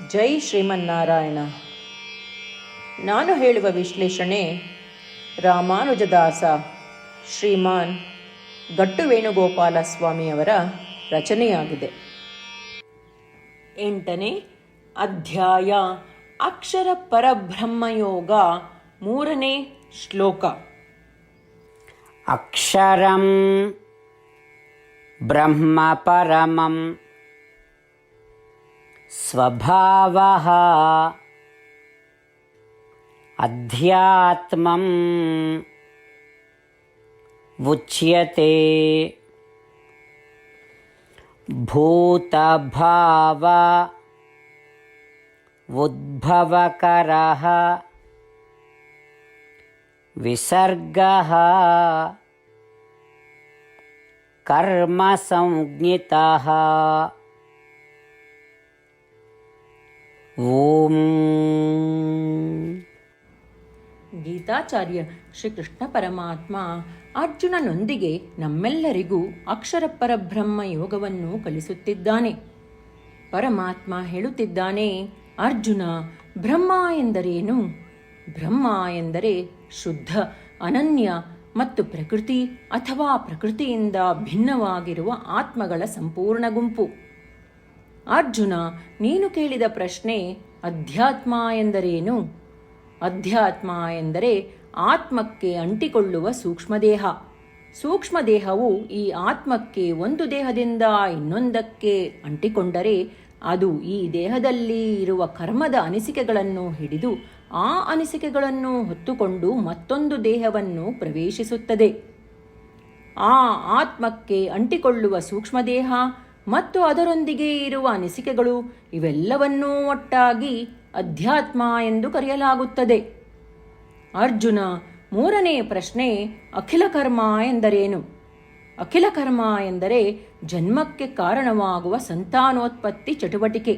ಜೈ ಶ್ರೀಮನ್ನಾರಾಯಣ. ನಾನು ಹೇಳುವ ವಿಶ್ಲೇಷಣೆ ರಾಮಾನುಜದಾಸ ಶ್ರೀಮಾನ್ ಗಟ್ಟು ವೇಣುಗೋಪಾಲ ಸ್ವಾಮಿಯವರ ರಚನೆಯಾಗಿದೆ. 8ನೇ ಅಧ್ಯಾಯ ಅಕ್ಷರ ಪರಬ್ರಹ್ಮಯೋಗ, 3ನೇ ಶ್ಲೋಕ. ಅಕ್ಷರಂ ಬ್ರಹ್ಮ ಪರಮಂ ಸ್ವಭಾವಃ ಅಧ್ಯಾತ್ಮಂ ಉಚ್ಯತೆ. ಭೂತಭಾವ ಉದ್ಭವಕರಃ ವಿಸರ್ಗಃ ಕರ್ಮ ಸಂಜ್ಞಿತಃ. ಓಂ. ಗೀತಾಚಾರ್ಯ ಶ್ರೀಕೃಷ್ಣ ಪರಮಾತ್ಮ ಅರ್ಜುನನೊಂದಿಗೆ ನಮ್ಮೆಲ್ಲರಿಗೂ ಅಕ್ಷರ ಪರಬ್ರಹ್ಮ ಯೋಗವನ್ನು ಕಲಿಸುತ್ತಿದ್ದಾನೆ. ಪರಮಾತ್ಮ ಹೇಳುತ್ತಿದ್ದಾನೆ, ಅರ್ಜುನ, ಬ್ರಹ್ಮ ಎಂದರೇನು? ಬ್ರಹ್ಮ ಎಂದರೆ ಶುದ್ಧ, ಅನನ್ಯ ಮತ್ತು ಪ್ರಕೃತಿ ಅಥವಾ ಪ್ರಕೃತಿಯಿಂದ ಭಿನ್ನವಾಗಿರುವ ಆತ್ಮಗಳ ಸಂಪೂರ್ಣ ಗುಂಪು. ಅರ್ಜುನ, ನೀನು ಕೇಳಿದ ಪ್ರಶ್ನೆ ಅಧ್ಯಾತ್ಮ ಎಂದರೇನು? ಅಧ್ಯಾತ್ಮ ಎಂದರೆ ಆತ್ಮಕ್ಕೆ ಅಂಟಿಕೊಳ್ಳುವ ಸೂಕ್ಷ್ಮದೇಹ. ಸೂಕ್ಷ್ಮದೇಹವು ಈ ಆತ್ಮಕ್ಕೆ ಒಂದು ದೇಹದಿಂದ ಇನ್ನೊಂದಕ್ಕೆ ಅಂಟಿಕೊಂಡರೆ ಅದು ಈ ದೇಹದಲ್ಲಿ ಇರುವ ಕರ್ಮದ ಅನಿಸಿಕೆಗಳನ್ನು ಹಿಡಿದು ಆ ಅನಿಸಿಕೆಗಳನ್ನು ಹೊತ್ತುಕೊಂಡು ಮತ್ತೊಂದು ದೇಹವನ್ನು ಪ್ರವೇಶಿಸುತ್ತದೆ. ಆ ಆತ್ಮಕ್ಕೆ ಅಂಟಿಕೊಳ್ಳುವ ಸೂಕ್ಷ್ಮದೇಹ ಮತ್ತು ಅದರೊಂದಿಗೆ ಇರುವ ಅನಿಸಿಕೆಗಳು ಇವೆಲ್ಲವನ್ನೂ ಒಟ್ಟಾಗಿ ಅಧ್ಯಾತ್ಮ ಎಂದು ಕರೆಯಲಾಗುತ್ತದೆ. ಅರ್ಜುನ, 3ನೇ ಪ್ರಶ್ನೆ ಅಖಿಲ ಕರ್ಮ ಎಂದರೇನು? ಅಖಿಲ ಕರ್ಮ ಎಂದರೆ ಜನ್ಮಕ್ಕೆ ಕಾರಣವಾಗುವ ಸಂತಾನೋತ್ಪತ್ತಿ ಚಟುವಟಿಕೆ.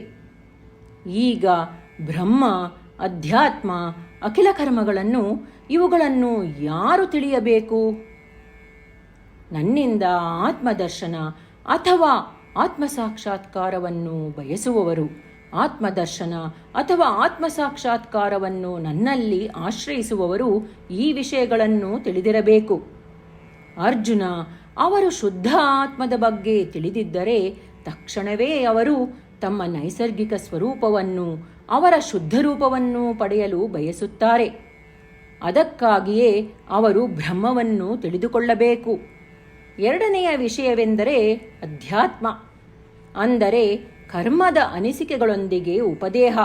ಈಗ ಬ್ರಹ್ಮ, ಅಧ್ಯಾತ್ಮ, ಅಖಿಲ ಕರ್ಮಗಳನ್ನು ಇವುಗಳನ್ನು ಯಾರು ತಿಳಿಯಬೇಕು? ನನ್ನಿಂದ ಆತ್ಮದರ್ಶನ ಅಥವಾ ಆತ್ಮಸಾಕ್ಷಾತ್ಕಾರವನ್ನು ಬಯಸುವವರು ಆತ್ಮದರ್ಶನ ಅಥವಾ ಆತ್ಮಸಾಕ್ಷಾತ್ಕಾರವನ್ನು ನನ್ನಲ್ಲಿ ಆಶ್ರಯಿಸುವವರು ಈ ವಿಷಯಗಳನ್ನು ತಿಳಿದಿರಬೇಕು. ಅರ್ಜುನ, ಅವರು ಶುದ್ಧ ಆತ್ಮದ ಬಗ್ಗೆ ತಿಳಿದಿದ್ದರೆ ತಕ್ಷಣವೇ ಅವರು ತಮ್ಮ ನೈಸರ್ಗಿಕ ಸ್ವರೂಪವನ್ನು, ಅವರ ಶುದ್ಧ ರೂಪವನ್ನು ಪಡೆಯಲು ಬಯಸುತ್ತಾರೆ. ಅದಕ್ಕಾಗಿಯೇ ಅವರು ಬ್ರಹ್ಮವನ್ನು ತಿಳಿದುಕೊಳ್ಳಬೇಕು. 2ನೆಯ ವಿಷಯವೆಂದರೆ ಅಧ್ಯಾತ್ಮ, ಅಂದರೆ ಕರ್ಮದ ಅನಿಸಿಕೆಗಳೊಂದಿಗೆ ಉಪದೇಹ.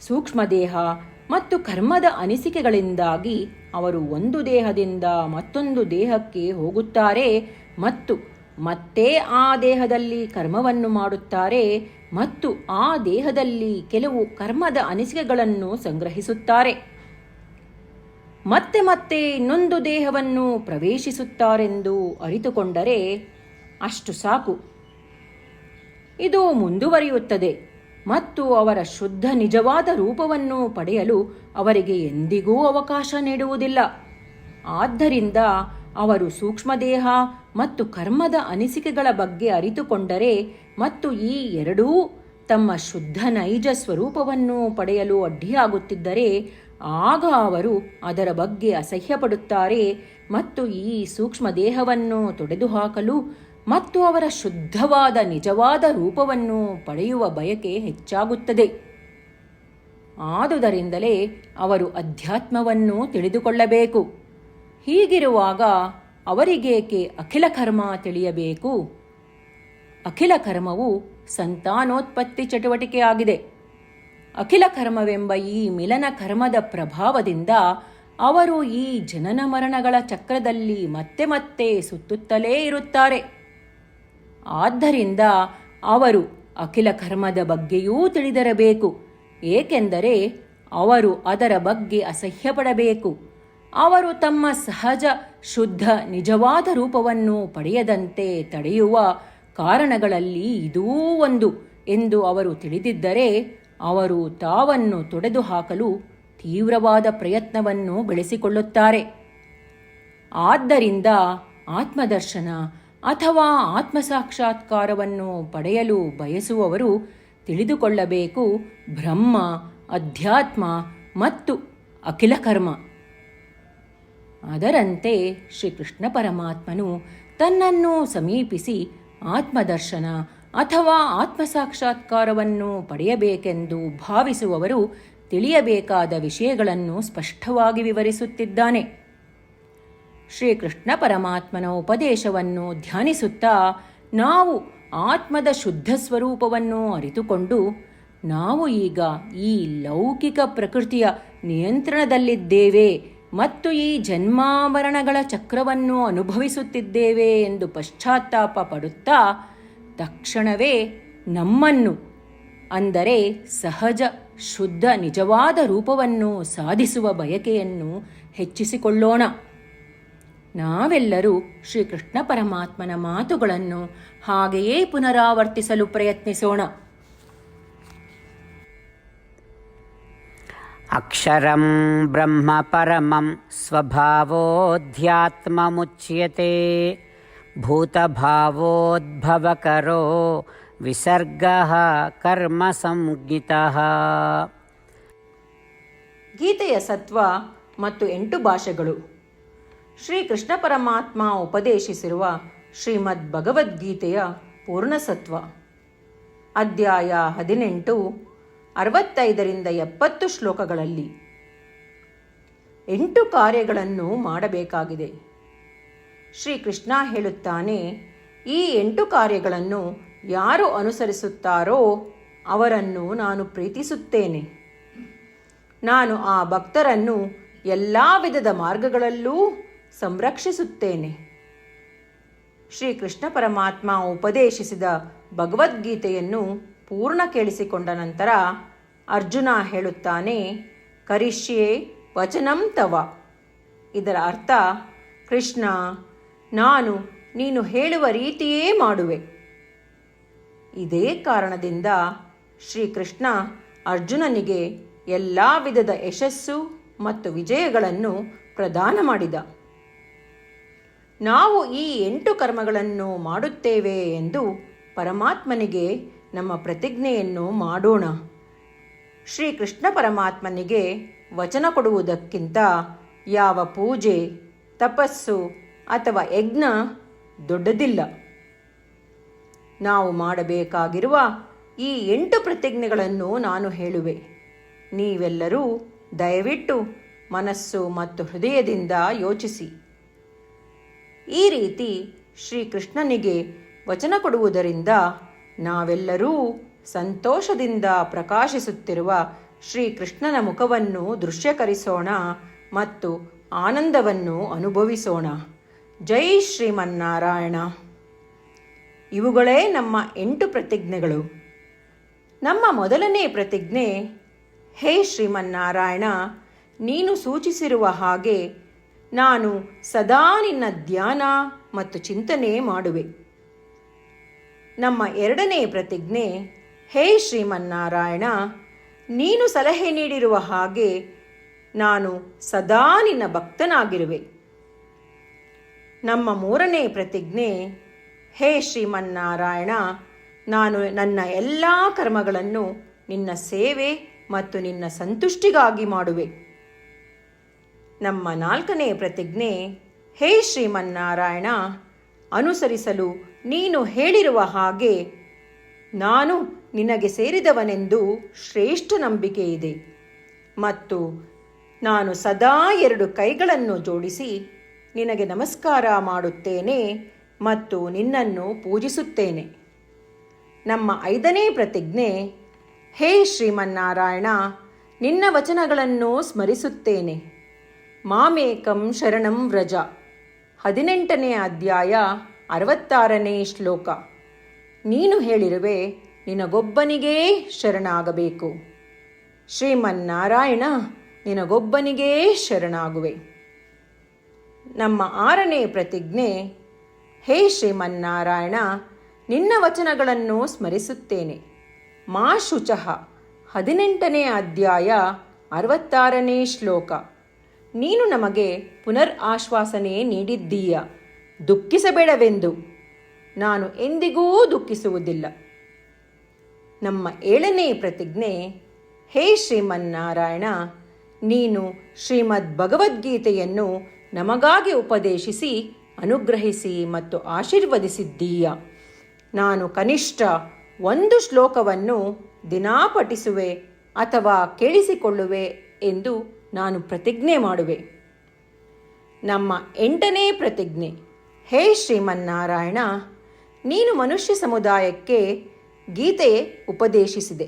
ಸೂಕ್ಷ್ಮದೇಹ ಮತ್ತು ಕರ್ಮದ ಅನಿಸಿಕೆಗಳಿಂದಾಗಿ ಅವರು ಒಂದು ದೇಹದಿಂದ ಮತ್ತೊಂದು ದೇಹಕ್ಕೆ ಹೋಗುತ್ತಾರೆ ಮತ್ತು ಮತ್ತೆ ಆ ದೇಹದಲ್ಲಿ ಕರ್ಮವನ್ನು ಮಾಡುತ್ತಾರೆ ಮತ್ತು ಆ ದೇಹದಲ್ಲಿ ಕೆಲವು ಕರ್ಮದ ಅನಿಸಿಕೆಗಳನ್ನು ಸಂಗ್ರಹಿಸುತ್ತಾರೆ. ಮತ್ತೆ ಮತ್ತೆ ಇನ್ನೊಂದು ದೇಹವನ್ನು ಪ್ರವೇಶಿಸುತ್ತಾರೆಂದು ಅರಿತುಕೊಂಡರೆ ಅಷ್ಟು ಸಾಕು. ಇದು ಮುಂದುವರಿಯುತ್ತದೆ ಮತ್ತು ಅವರ ಶುದ್ಧ ನಿಜವಾದ ರೂಪವನ್ನು ಪಡೆಯಲು ಅವರಿಗೆ ಎಂದಿಗೂ ಅವಕಾಶ ನೀಡುವುದಿಲ್ಲ. ಆದ್ದರಿಂದ ಅವರು ಸೂಕ್ಷ್ಮದೇಹ ಮತ್ತು ಕರ್ಮದ ಅನಿಸಿಕೆಗಳ ಬಗ್ಗೆ ಅರಿತುಕೊಂಡರೆ ಮತ್ತು ಈ ಎರಡೂ ತಮ್ಮ ಶುದ್ಧ ನೈಜ ಸ್ವರೂಪವನ್ನು ಪಡೆಯಲು ಅಡ್ಡಿಯಾಗುತ್ತಿದ್ದರೆ ಆಗ ಅವರು ಅದರ ಬಗ್ಗೆ ಅಸಹ್ಯಪಡುತ್ತಾರೆ ಮತ್ತು ಈ ಸೂಕ್ಷ್ಮ ದೇಹವನ್ನು ತೊಡೆದುಹಾಕಲು ಮತ್ತು ಅವರ ಶುದ್ಧವಾದ ನಿಜವಾದ ರೂಪವನ್ನು ಪಡೆಯುವ ಬಯಕೆ ಹೆಚ್ಚಾಗುತ್ತದೆ. ಆದುದರಿಂದಲೇ ಅವರು ಅಧ್ಯಾತ್ಮವನ್ನು ತಿಳಿದುಕೊಳ್ಳಬೇಕು. ಹೀಗಿರುವಾಗ ಅವರಿಗೇಕೆ ಅಖಿಲ ಕರ್ಮ ತಿಳಿಯಬೇಕು? ಅಖಿಲ ಕರ್ಮವು ಸಂತಾನೋತ್ಪತ್ತಿ ಚಟುವಟಿಕೆಯಾಗಿದೆ. ಅಖಿಲ ಕರ್ಮವೆಂಬ ಈ ಮಿಲನ ಕರ್ಮದ ಪ್ರಭಾವದಿಂದ ಅವರು ಈ ಜನನ ಮರಣಗಳ ಚಕ್ರದಲ್ಲಿ ಮತ್ತೆ ಮತ್ತೆ ಸುತ್ತುತ್ತಲೇ ಇರುತ್ತಾರೆ. ಆದ್ದರಿಂದ ಅವರು ಅಖಿಲ ಕರ್ಮದ ಬಗ್ಗೆಯೂ ತಿಳಿದಿರಬೇಕು, ಏಕೆಂದರೆ ಅವರು ಅದರ ಬಗ್ಗೆ ಅಸಹ್ಯಪಡಬೇಕು. ಅವರು ತಮ್ಮ ಸಹಜ ಶುದ್ಧ ನಿಜವಾದ ರೂಪವನ್ನು ಪಡೆಯದಂತೆ ತಡೆಯುವ ಕಾರಣಗಳಲ್ಲಿ ಇದೂ ಒಂದು ಎಂದು ಅವರು ತಿಳಿದಿದ್ದರೆ ಅವರು ತಾವನ್ನು ತೊಡೆದುಹಾಕಲು ತೀವ್ರವಾದ ಪ್ರಯತ್ನವನ್ನು ಬೆಳೆಸಿಕೊಳ್ಳುತ್ತಾರೆ. ಆದ್ದರಿಂದ ಆತ್ಮದರ್ಶನ ಅಥವಾ ಆತ್ಮಸಾಕ್ಷಾತ್ಕಾರವನ್ನು ಪಡೆಯಲು ಬಯಸುವವರು ತಿಳಿದುಕೊಳ್ಳಬೇಕು ಬ್ರಹ್ಮ, ಅಧ್ಯಾತ್ಮ ಮತ್ತು ಅಖಿಲ ಕರ್ಮ. ಅದರಂತೆ ಶ್ರೀಕೃಷ್ಣ ಪರಮಾತ್ಮನು ತನ್ನನ್ನು ಸಮೀಪಿಸಿ ಆತ್ಮದರ್ಶನ ಅಥವಾ ಆತ್ಮಸಾಕ್ಷಾತ್ಕಾರವನ್ನು ಪಡೆಯಬೇಕೆಂದು ಭಾವಿಸುವವರು ತಿಳಿಯಬೇಕಾದ ವಿಷಯಗಳನ್ನು ಸ್ಪಷ್ಟವಾಗಿ ವಿವರಿಸುತ್ತಿದ್ದಾನೆ. ಶ್ರೀಕೃಷ್ಣ ಪರಮಾತ್ಮನ ಉಪದೇಶವನ್ನು ಧ್ಯಾನಿಸುತ್ತಾ ನಾವು ಆತ್ಮದ ಶುದ್ಧ ಸ್ವರೂಪವನ್ನು ಅರಿತುಕೊಂಡು ನಾವು ಈಗ ಈ ಲೌಕಿಕ ಪ್ರಕೃತಿಯ ನಿಯಂತ್ರಣದಲ್ಲಿದ್ದೇವೆ ಮತ್ತು ಈ ಜನ್ಮಾಮರಣಗಳ ಚಕ್ರವನ್ನು ಅನುಭವಿಸುತ್ತಿದ್ದೇವೆ ಎಂದು ಪಶ್ಚಾತ್ತಾಪ ಪಡುತ್ತಾ ತಕ್ಷಣವೇ ನಮ್ಮನ್ನು, ಅಂದರೆ ಸಹಜ ಶುದ್ಧ ನಿಜವಾದ ರೂಪವನ್ನು ಸಾಧಿಸುವ ಬಯಕೆಯನ್ನು ಹೆಚ್ಚಿಸಿಕೊಳ್ಳೋಣ. ನಾವೆಲ್ಲರೂ ಶ್ರೀಕೃಷ್ಣ ಪರಮಾತ್ಮನ ಮಾತುಗಳನ್ನು ಹಾಗೆಯೇ ಪುನರಾವರ್ತಿಸಲು ಪ್ರಯತ್ನಿಸೋಣ. ಅಕ್ಷರಂ ಬ್ರಹ್ಮ ಪರಮಂ ಸ್ವಭಾವೋಧ್ಯಾತ್ಮಮುಚ್ಯತೆ ಭೂತಭಾವೋದ್ಭವಕರೋ ವಿಸರ್ಗಃ ಕರ್ಮ ಸಂಜ್ಞಿತಃ. ಗೀತೆಯ ಸತ್ವ ಮತ್ತು 8 ಭಾಷೆಗಳು. ಶ್ರೀಕೃಷ್ಣ ಪರಮಾತ್ಮ ಉಪದೇಶಿಸಿರುವ ಶ್ರೀಮದ್ ಭಗವದ್ಗೀತೆಯ ಪೂರ್ಣಸತ್ವ. ಅಧ್ಯಾಯ 18, 65ರಿಂದ 70 ಶ್ಲೋಕಗಳಲ್ಲಿ 8 ಕಾರ್ಯಗಳನ್ನು ಮಾಡಬೇಕಾಗಿದೆ. ಶ್ರೀಕೃಷ್ಣ ಹೇಳುತ್ತಾನೆ, ಈ 8 ಕಾರ್ಯಗಳನ್ನು ಯಾರು ಅನುಸರಿಸುತ್ತಾರೋ ಅವರನ್ನು ನಾನು ಪ್ರೀತಿಸುತ್ತೇನೆ. ನಾನು ಆ ಭಕ್ತರನ್ನು ಎಲ್ಲ ವಿಧದ ಮಾರ್ಗಗಳಲ್ಲೂ ಸಂರಕ್ಷಿಸುತ್ತೇನೆ. ಶ್ರೀಕೃಷ್ಣ ಪರಮಾತ್ಮ ಉಪದೇಶಿಸಿದ ಭಗವದ್ಗೀತೆಯನ್ನು ಪೂರ್ಣ ಕೇಳಿಸಿಕೊಂಡ ನಂತರ ಅರ್ಜುನ ಹೇಳುತ್ತಾನೆ, ಕರಿಷ್ಯೆ ವಚನಂ ತವ. ಇದರ ಅರ್ಥ, ಕೃಷ್ಣ, ನಾನು ನೀನು ಹೇಳುವ ರೀತಿಯೇ ಮಾಡುವೆ. ಇದೇ ಕಾರಣದಿಂದ ಶ್ರೀಕೃಷ್ಣ ಅರ್ಜುನನಿಗೆ ಎಲ್ಲ ವಿಧದ ಯಶಸ್ಸು ಮತ್ತು ವಿಜಯಗಳನ್ನು ಪ್ರದಾನ ಮಾಡಿದ. ನಾವು ಈ 8 ಕರ್ಮಗಳನ್ನು ಮಾಡುತ್ತೇವೆ ಎಂದು ಪರಮಾತ್ಮನಿಗೆ ನಮ್ಮ ಪ್ರತಿಜ್ಞೆಯನ್ನು ಮಾಡೋಣ. ಶ್ರೀಕೃಷ್ಣ ಪರಮಾತ್ಮನಿಗೆ ವಚನ ಕೊಡುವುದಕ್ಕಿಂತ ಯಾವ ಪೂಜೆ, ತಪಸ್ಸು ಅಥವಾ ಯಜ್ಞ ದೊಡ್ಡದಿಲ್ಲ. ನಾವು ಮಾಡಬೇಕಾಗಿರುವ ಈ 8 ಪ್ರತಿಜ್ಞೆಗಳನ್ನು ನಾನು ಹೇಳುವೆ. ನೀವೆಲ್ಲರೂ ದಯವಿಟ್ಟು ಮನಸ್ಸು ಮತ್ತು ಹೃದಯದಿಂದ ಯೋಚಿಸಿ. ಈ ರೀತಿ ಶ್ರೀಕೃಷ್ಣನಿಗೆ ವಚನ ಕೊಡುವುದರಿಂದ ನಾವೆಲ್ಲರೂ ಸಂತೋಷದಿಂದ ಪ್ರಕಾಶಿಸುತ್ತಿರುವ ಶ್ರೀಕೃಷ್ಣನ ಮುಖವನ್ನು ದೃಶ್ಯಕರಿಸೋಣ ಮತ್ತು ಆನಂದವನ್ನು ಅನುಭವಿಸೋಣ. ಜೈ ಶ್ರೀಮನ್ನಾರಾಯಣ. ಇವುಗಳೇ ನಮ್ಮ 8 ಪ್ರತಿಜ್ಞೆಗಳು. ನಮ್ಮ ಮೊದಲನೇ ಪ್ರತಿಜ್ಞೆ, ಹೇ ಶ್ರೀಮನ್ನಾರಾಯಣ, ನೀನು ಸೂಚಿಸಿರುವ ಹಾಗೆ ನಾನು ಸದಾ ನಿನ್ನ ಧ್ಯಾನ ಮತ್ತು ಚಿಂತನೆ ಮಾಡುವೆ. ನಮ್ಮ ಎರಡನೇ ಪ್ರತಿಜ್ಞೆ, ಹೇ ಶ್ರೀಮನ್ನಾರಾಯಣ, ನೀನು ಸಲಹೆ ನೀಡಿರುವ ಹಾಗೆ ನಾನು ಸದಾ ನಿನ್ನ ಭಕ್ತನಾಗಿರುವೆ. ನಮ್ಮ ಮೂರನೇ ಪ್ರತಿಜ್ಞೆ, ಹೇ ಶ್ರೀಮನ್ನಾರಾಯಣ, ನಾನು ನನ್ನ ಎಲ್ಲ ಕರ್ಮಗಳನ್ನು ನಿನ್ನ ಸೇವೆ ಮತ್ತು ನಿನ್ನ ಸಂತುಷ್ಟಿಗಾಗಿ ಮಾಡುವೆ. ನಮ್ಮ ನಾಲ್ಕನೇ ಪ್ರತಿಜ್ಞೆ, ಹೇ ಶ್ರೀಮನ್ನಾರಾಯಣ, ಅನುಸರಿಸಲು ನೀನು ಹೇಳಿರುವ ಹಾಗೆ ನಾನು ನಿನಗೆ ಸೇರಿದವನೆಂದು ಶ್ರೇಷ್ಠ ನಂಬಿಕೆ ಇದೆ ಮತ್ತು ನಾನು ಸದಾ 2 ಕೈಗಳನ್ನು ಜೋಡಿಸಿ ನಿನಗೆ ನಮಸ್ಕಾರ ಮಾಡುತ್ತೇನೆ ಮತ್ತು ನಿನ್ನನ್ನು ಪೂಜಿಸುತ್ತೇನೆ. ನಮ್ಮ 5ನೇ ಪ್ರತಿಜ್ಞೆ, ಹೇ ಶ್ರೀಮನ್ನಾರಾಯಣ, ನಿನ್ನ ವಚನಗಳನ್ನು ಸ್ಮರಿಸುತ್ತೇನೆ. ಮಾಮೇಕಂ ಶರಣಂ ವ್ರಜ. 18ನೇ ಅಧ್ಯಾಯ 66ನೇ ಶ್ಲೋಕ. ನೀನು ಹೇಳಿರುವೆ, ನಿನಗೊಬ್ಬನಿಗೇ ಶರಣಾಗಬೇಕು. ಶ್ರೀಮನ್ನಾರಾಯಣ, ನಿನಗೊಬ್ಬನಿಗೇ ಶರಣಾಗುವೆ. ನಮ್ಮ 6ನೇ ಪ್ರತಿಜ್ಞೆ, ಹೇ ಶ್ರೀಮನ್ನಾರಾಯಣ, ನಿನ್ನ ವಚನಗಳನ್ನು ಸ್ಮರಿಸುತ್ತೇನೆ. ಮಾ ಶುಚಃ. 18ನೇ ಅಧ್ಯಾಯ 66ನೇ ಶ್ಲೋಕ. ನೀನು ನಮಗೆ ಪುನರ್ ಆಶ್ವಾಸನೆ ನೀಡಿದ್ದೀಯ, ದುಃಖಿಸಬೇಡವೆಂದು. ನಾನು ಎಂದಿಗೂ ದುಃಖಿಸುವುದಿಲ್ಲ. ನಮ್ಮ 7ನೇ ಪ್ರತಿಜ್ಞೆ, ಹೇ ಶ್ರೀಮನ್ನಾರಾಯಣ, ನೀನು ಶ್ರೀಮದ್ ಭಗವದ್ಗೀತೆಯನ್ನು ನಮಗಾಗಿ ಉಪದೇಶಿಸಿ ಅನುಗ್ರಹಿಸಿ ಮತ್ತು ಆಶೀರ್ವದಿಸಿದ್ದೀಯ. ನಾನು ಕನಿಷ್ಠ 1 ಶ್ಲೋಕವನ್ನು ದಿನಾ ಪಠಿಸುವೆ ಅಥವಾ ಕೇಳಿಸಿಕೊಳ್ಳುವೆ ಎಂದು ನಾನು ಪ್ರತಿಜ್ಞೆ ಮಾಡುವೆ. ನಮ್ಮ 8ನೇ ಪ್ರತಿಜ್ಞೆ, ಹೇ ಶ್ರೀಮನ್ನಾರಾಯಣ, ನೀನು ಮನುಷ್ಯ ಸಮುದಾಯಕ್ಕೆ ಗೀತೆ ಉಪದೇಶಿಸಿದೆ.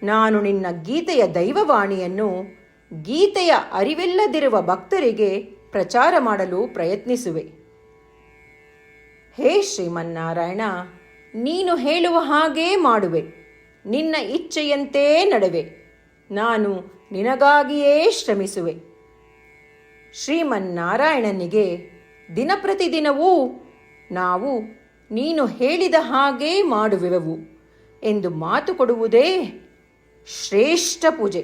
ನಾನು ನಿನ್ನ ಗೀತೆಯ ದೈವವಾಣಿಯನ್ನು ಗೀತೆಯ ಅರಿವಿಲ್ಲದಿರುವ ಭಕ್ತರಿಗೆ ಪ್ರಚಾರ ಮಾಡಲು ಪ್ರಯತ್ನಿಸುವೆ. ಹೇ ಶ್ರೀಮನ್ನಾರಾಯಣ, ನೀನು ಹೇಳುವ ಹಾಗೇ ಮಾಡುವೆ. ನಿನ್ನ ಇಚ್ಛೆಯಂತೆ ನಡೆವೆ. ನಾನು ನಿನಗಾಗಿಯೇ ಶ್ರಮಿಸುವೆ. ಶ್ರೀಮನ್ನಾರಾಯಣನಿಗೆ ದಿನಪ್ರತಿದಿನವೂ ನಾವು ನೀನು ಹೇಳಿದ ಹಾಗೇ ಮಾಡುವೆವು ಎಂದು ಮಾತು ಕೊಡುವುದೇ ಶ್ರೇಷ್ಠ ಪೂಜೆ.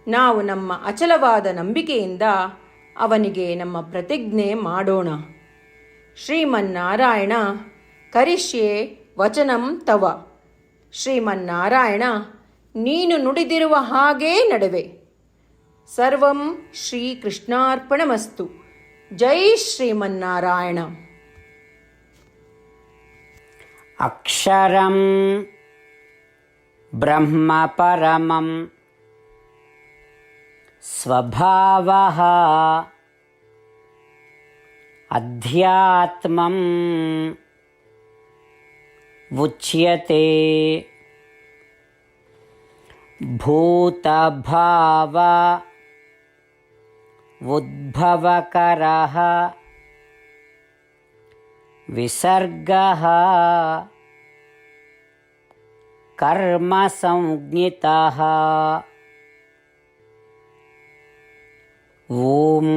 ನಾವು ನಮ್ಮ ಅಚಲವಾದ ನಂಬಿಕೆಯಿಂದ ಅವನಿಗೆ ನಮ್ಮ ಪ್ರತಿಜ್ಞೆ ಮಾಡೋಣ. ಶ್ರೀಮನ್ನಾರಾಯಣ, ಕರಿಷ್ಯೆ ವಚನಂ ತವ. ಶ್ರೀಮನ್ನಾರಾಯಣ, ನೀನು ನುಡಿದಿರುವ ಹಾಗೇ ನಡೆವೆ. ಸರ್ವಂ ಶ್ರೀಕೃಷ್ಣಾರ್ಪಣಮಸ್ತು. ಜೈ ಶ್ರೀಮನ್ನಾರಾಯಣ. ಅಕ್ಷರಂ ಬ್ರಹ್ಮ ಪರಮಂ ಸ್ವಭಾವಃ ಅಧ್ಯಾತ್ಮಂ ಉಚ್ಯತೆ. ಭೂತಭಾವ ಉದ್ಭವಕರಃ ವಿಸರ್ಗಃ ಕರ್ಮ ಸಂಜ್ಞಿತಃ. ಓಂ.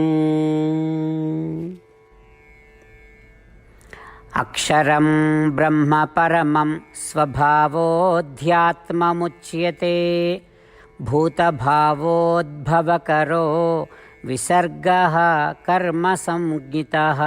ಅಕ್ಷರಂ ಬ್ರಹ್ಮ ಪರಮಂ ಸ್ವಭಾವೋಧ್ಯಾತ್ಮಮುಚ್ಯತೆ. ಭೂತಭಾವೋದ್ಭವಕರೋ ವಿಸರ್ಗಃ ಕರ್ಮ ಸಂಜ್ಞಿತಃ.